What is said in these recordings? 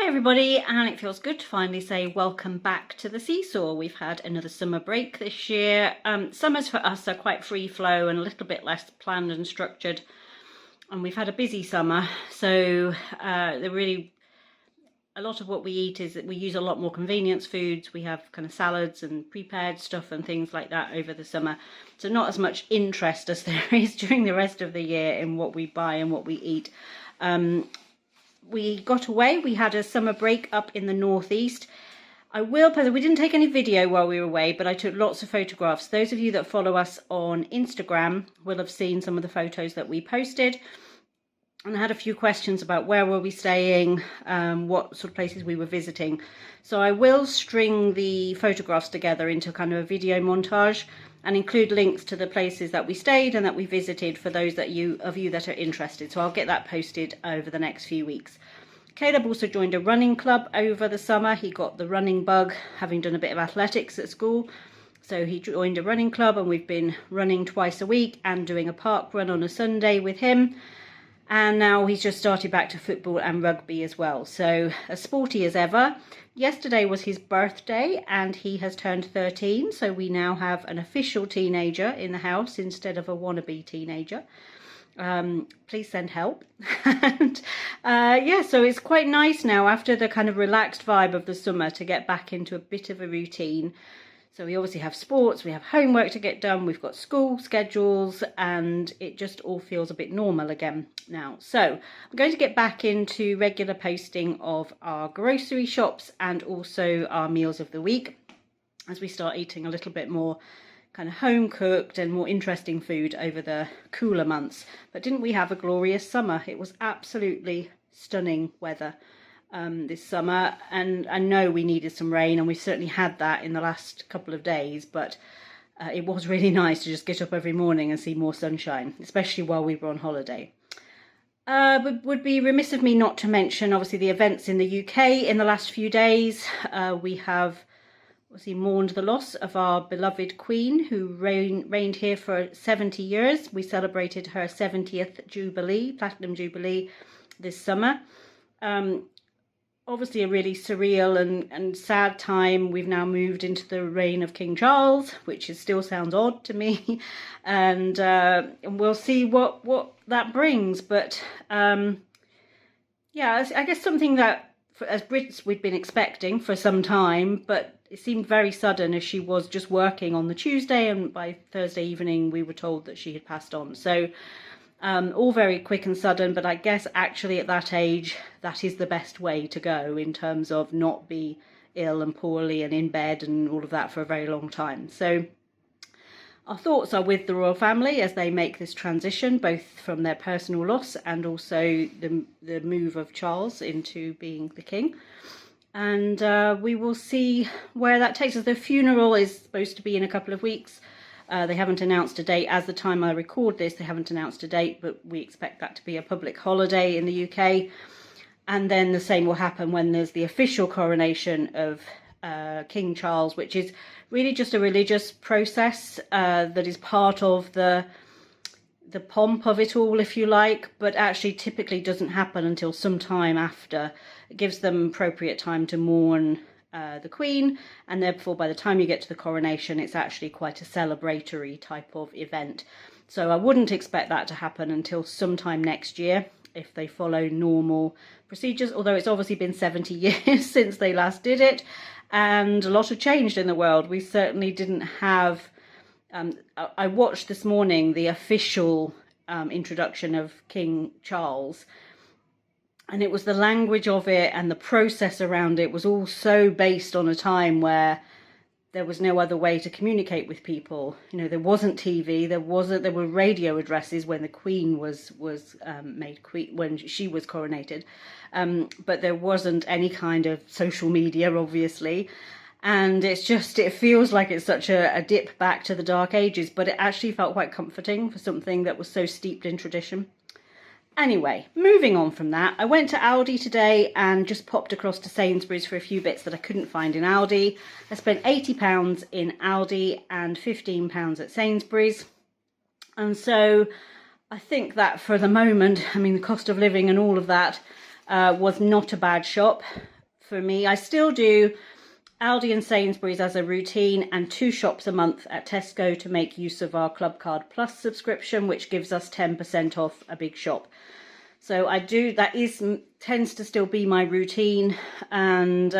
everybody, and it feels good to finally say welcome back to the SeeSaw. We've had another summer break this year. Summers for us are quite free flow and a little bit less planned and structured, and we've had a busy summer, so a lot of what we eat is that we use a lot more convenience foods. We have kind of salads and prepared stuff and things like that over the summer, so not as much interest as there is during the rest of the year in what we buy and what we eat. We got away. We had a summer break up in the northeast. We didn't take any video while we were away, but I took lots of photographs. Those of you that follow us on Instagram will have seen some of the photos that we posted. And I had a few questions about where were we staying, what sort of places we were visiting. So I will string the photographs together into kind of a video montage and include links to the places that we stayed and that we visited for those of you that are interested. So I'll get that posted over the next few weeks. Caleb also joined a running club over the summer. He got the running bug, having done a bit of athletics at school. So he joined a running club and we've been running twice a week and doing a park run on a Sunday with him. And now he's just started back to football and rugby as well. So as sporty as ever. Yesterday was his birthday and he has turned 13. So we now have an official teenager in the house instead of a wannabe teenager. Please send help. And yeah, so it's quite nice now after the kind of relaxed vibe of the summer to get back into a bit of a routine. So we obviously have sports, we have homework to get done, we've got school schedules, and it just all feels a bit normal again now. So I'm going to get back into regular posting of our grocery shops and also our meals of the week as we start eating a little bit more kind of home cooked and more interesting food over the cooler months. But didn't we have a glorious summer? It was absolutely stunning weather this summer, and I know we needed some rain, and we've certainly had that in the last couple of days, but it was really nice to just get up every morning and see more sunshine, especially while we were on holiday. But would be remiss of me not to mention obviously the events in the UK in the last few days. We have obviously mourned the loss of our beloved Queen, who reigned here for 70 years. We celebrated her 70th Jubilee, Platinum Jubilee, this summer. Obviously a really surreal and sad time. We've now moved into the reign of King Charles, which still sounds odd to me, and we'll see what that brings. But yeah, I guess something that as Brits we'd been expecting for some time, but it seemed very sudden as she was just working on the Tuesday, and by Thursday evening we were told that she had passed on. So all very quick and sudden, but I guess actually at that age that is the best way to go in terms of not be ill and poorly and in bed and all of that for a very long time. So our thoughts are with the royal family as they make this transition, both from their personal loss and also the move of Charles into being the king. And we will see where that takes us. The funeral is supposed to be in a couple of weeks. They haven't announced a date. As the time I record this, they haven't announced a date, but we expect that to be a public holiday in the UK. And then the same will happen when there's the official coronation of King Charles, which is really just a religious process that is part of the pomp of it all, if you like, but actually typically doesn't happen until some time after. It gives them appropriate time to mourn the Queen, and therefore by the time you get to the coronation it's actually quite a celebratory type of event. So I wouldn't expect that to happen until sometime next year if they follow normal procedures, although it's obviously been 70 years since they last did it, and a lot have changed in the world. We certainly didn't have I watched this morning the official introduction of King Charles, and it was the language of it and the process around it was all so based on a time where there was no other way to communicate with people. You know, there wasn't TV, there were radio addresses when the Queen was made queen, when she was coronated, but there wasn't any kind of social media, obviously. And it feels like it's such a dip back to the Dark Ages, but it actually felt quite comforting for something that was so steeped in tradition. Anyway, moving on from that, I went to Aldi today and just popped across to Sainsburys for a few bits that I couldn't find in Aldi. I spent £80 in Aldi and £15 at Sainsburys. And so I think that for the moment, I mean, the cost of living and all of that was not a bad shop. for me. I still do Aldi and Sainsburys as a routine, and 2 shops a month at Tesco to make use of our Club Card Plus subscription, which gives us 10% off a big shop. So I do, that tends to still be my routine, and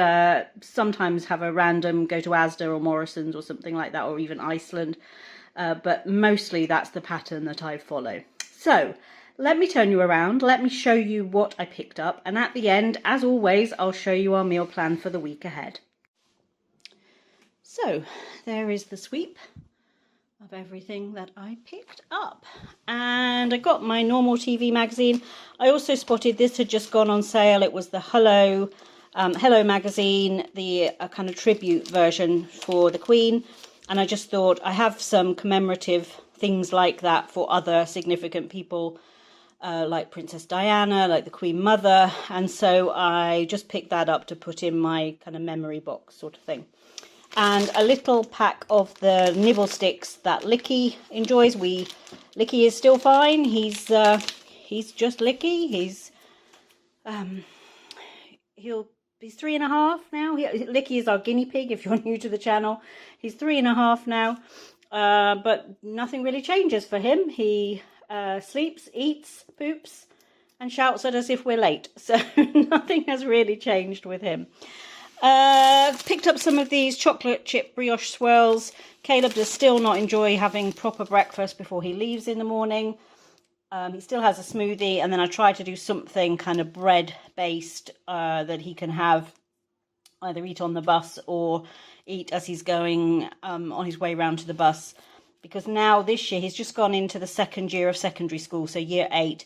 sometimes have a random go to Asda or Morrison's or something like that, or even Iceland. But mostly that's the pattern that I follow. So let me turn you around. Let me show you what I picked up. And at the end, as always, I'll show you our meal plan for the week ahead. So there is the sweep of everything that I picked up. And I got my normal TV magazine. I also spotted this had just gone on sale. It was the Hello magazine, the kind of tribute version for the Queen. And I just thought I have some commemorative things like that for other significant people, like Princess Diana, like the Queen Mother. And so I just picked that up to put in my kind of memory box sort of thing. And a little pack of the nibble sticks that Licky enjoys. Licky is still fine. He's just Licky. He's 3.5 now. Licky is our guinea pig, if you're new to the channel. He's 3.5 now, but nothing really changes for him. He sleeps, eats, poops, and shouts at us if we're late. So nothing has really changed with him. Picked up some of these chocolate chip brioche swirls. Caleb does still not enjoy having proper breakfast before he leaves in the morning. He still has a smoothie, and then I try to do something kind of bread based that he can have, either eat on the bus or eat as he's going on his way round to the bus, because now this year he's just gone into the 2nd year of secondary school, so year 8,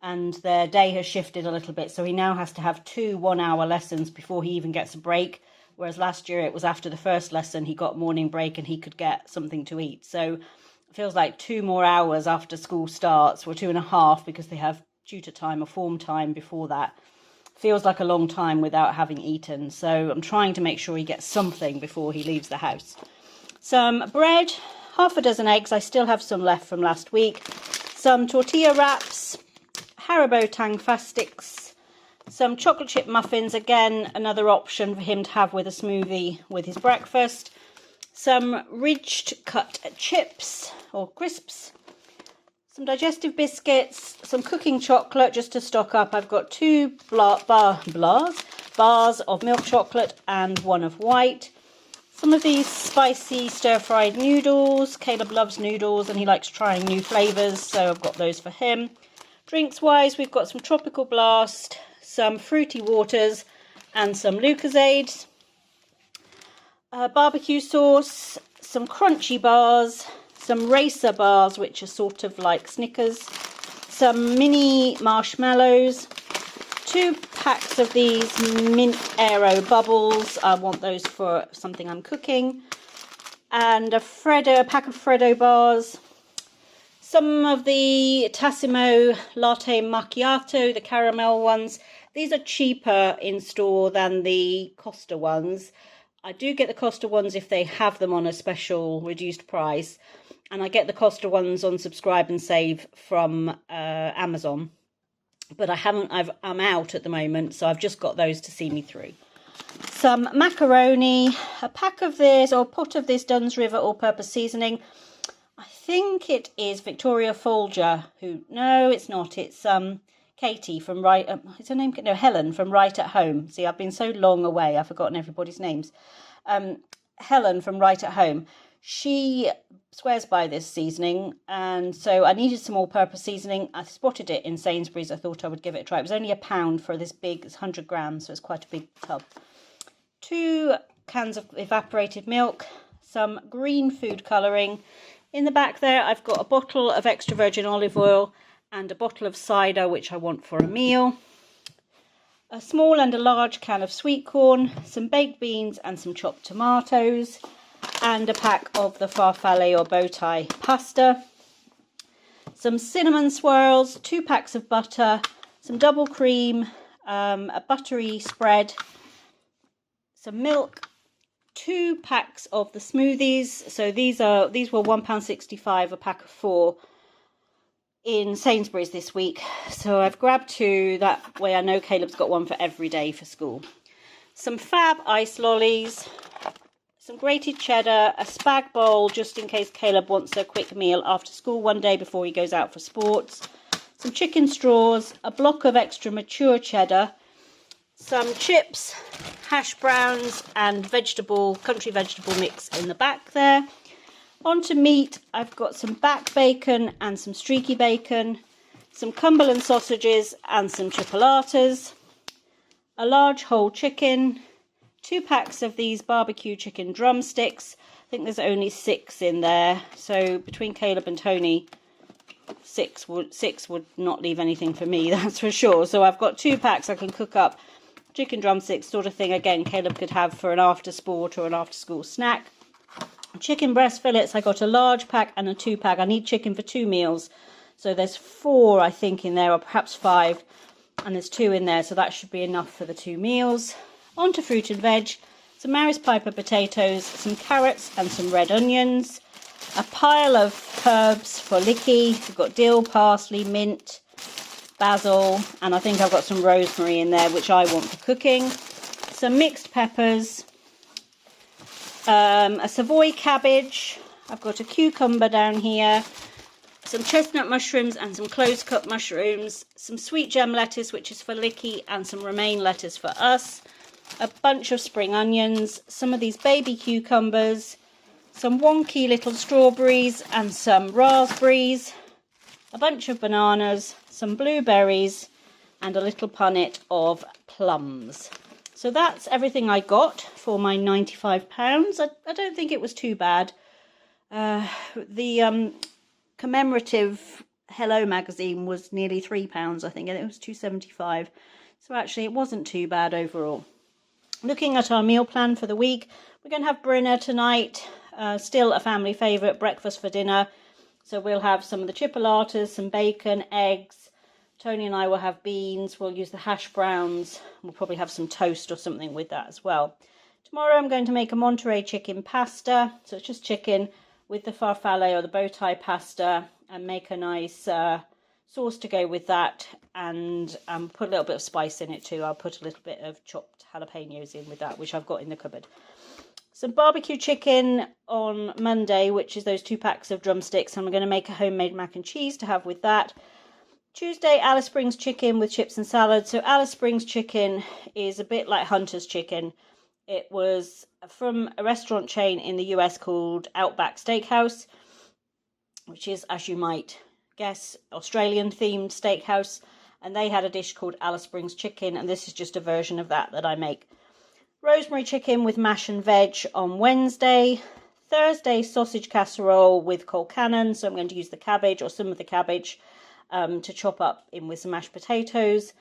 and their day has shifted a little bit, so he now has to have 2 one-hour lessons before he even gets a break, whereas last year it was after the first lesson he got morning break and he could get something to eat. So it feels like 2 more hours after school starts, or 2.5, because they have tutor time or form time before that. Feels like a long time without having eaten, so I'm trying to make sure he gets something before he leaves the house. Some bread, half a dozen eggs, I still have some left from last week, some tortilla wraps, Haribo Tang Fastics, some chocolate chip muffins, again another option for him to have with a smoothie with his breakfast, some ridged cut chips or crisps, some digestive biscuits, some cooking chocolate just to stock up. I've got 2 bars of milk chocolate and 1 of white. Some of these spicy stir-fried noodles. Caleb loves noodles and he likes trying new flavours, so I've got those for him. Drinks-wise, we've got some Tropical Blast, some Fruity Waters and some Lucozades. Barbecue sauce, some crunchy bars, some racer bars, which are sort of like Snickers, some mini marshmallows, 2 packs of these mint aero bubbles. I want those for something I'm cooking, and a pack of Freddo bars, some of the Tassimo latte macchiato, the caramel ones. These are cheaper in store than the Costa ones. I do get the Costa ones if they have them on a special reduced price, and I get the Costa ones on Subscribe and Save from Amazon, but I'm out at the moment, so I've just got those to see me through. Some macaroni, a pack of this, or pot of this Dunn's River all-purpose seasoning. I think it is Victoria Folger no, it's not, it's Katie from is her name? No, Helen from Right at Home. See, I've been so long away, I've forgotten everybody's names. Helen from Right at Home. She swears by this seasoning, and so I needed some all-purpose seasoning. I spotted it in Sainsburys. I thought I would give it a try. It was only £1 for this big, it's 100 grams, so it's quite a big tub. 2 cans of evaporated milk, some green food colouring. In the back there, I've got a bottle of extra virgin olive oil and a bottle of cider, which I want for a meal. A small and a large can of sweet corn, some baked beans and some chopped tomatoes, and a pack of the farfalle or bow tie pasta. Some cinnamon swirls, 2 packs of butter, some double cream, a buttery spread, some milk, 2 packs of the smoothies. So these were £1.65 a pack of 4 in Sainsburys this week. So I've grabbed 2, that way I know Caleb's got one for every day for school. some fab ice lollies, some grated cheddar, a spag bowl just in case Caleb wants a quick meal after school one day before he goes out for sports, some chicken straws, a block of extra mature cheddar, some chips, hash browns and country vegetable mix in the back there. On to meat, I've got some back bacon and some streaky bacon, some Cumberland sausages and some chipolatas, a large whole chicken, 2 packs of these barbecue chicken drumsticks. I think there's only 6 in there, so between Caleb and Tony, 6 would not leave anything for me, that's for sure. So I've got 2 packs I can cook up, chicken drumsticks sort of thing. Again, Caleb could have for an after sport or an after school snack. Chicken breast fillets, I got a large pack and a 2 pack. I need chicken for 2 meals, so there's 4 I think in there, or perhaps 5, and there's 2 in there, so that should be enough for the 2 meals. On to fruit and veg, some Maris Piper potatoes, some carrots and some red onions, a pile of herbs for licky. We've got dill, parsley, mint, basil, and I think I've got some rosemary in there, which I want for cooking. Some mixed peppers, a Savoy cabbage, I've got a cucumber down here, some chestnut mushrooms and some close cut mushrooms, some sweet gem lettuce, which is for licky, and some romaine lettuce for us, a bunch of spring onions, some of these baby cucumbers, some wonky little strawberries and some raspberries, a bunch of bananas, some blueberries, and a little punnet of plums. So that's everything I got for my £95. I don't think it was too bad. The commemorative Hello magazine was nearly £3, I think, and it was £2.75. So actually it wasn't too bad overall. Looking at our meal plan for the week, we're going to have Brinner tonight, still a family favourite, breakfast for dinner. So we'll have some of the chipolatas, some bacon, eggs. Tony and I will have beans. We'll use the hash browns. We'll probably have some toast or something with that as well. Tomorrow I'm going to make a Monterey chicken pasta. So it's just chicken with the farfalle or the bow tie pasta, and make a nice sauce to go with that, and put a little bit of spice in it too. I'll put a little bit of chopped jalapenos in with that, which I've got in the cupboard. Some barbecue chicken on Monday, which is those 2 packs of drumsticks. I'm going to make a homemade mac and cheese to have with that. Tuesday, Alice Springs chicken with chips and salad. So Alice Springs chicken is a bit like Hunter's chicken. It was from a restaurant chain in the US called Outback Steakhouse, which is, as you might guess, Australian themed steakhouse, and they had a dish called Alice Springs chicken, and this is just a version of that I make. Rosemary chicken with mash and veg on Wednesday. Thursday, sausage casserole with colcannon, so I'm going to use the cabbage or some of the cabbage to chop up in with some mashed potatoes,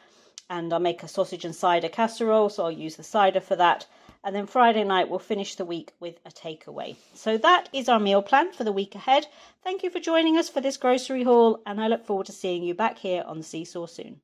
and I'll make a sausage and cider casserole, so I'll use the cider for that. And then Friday night we'll finish the week with a takeaway. So that is our meal plan for the week ahead. Thank you for joining us for this grocery haul, and I look forward to seeing you back here on the SeeSaw soon.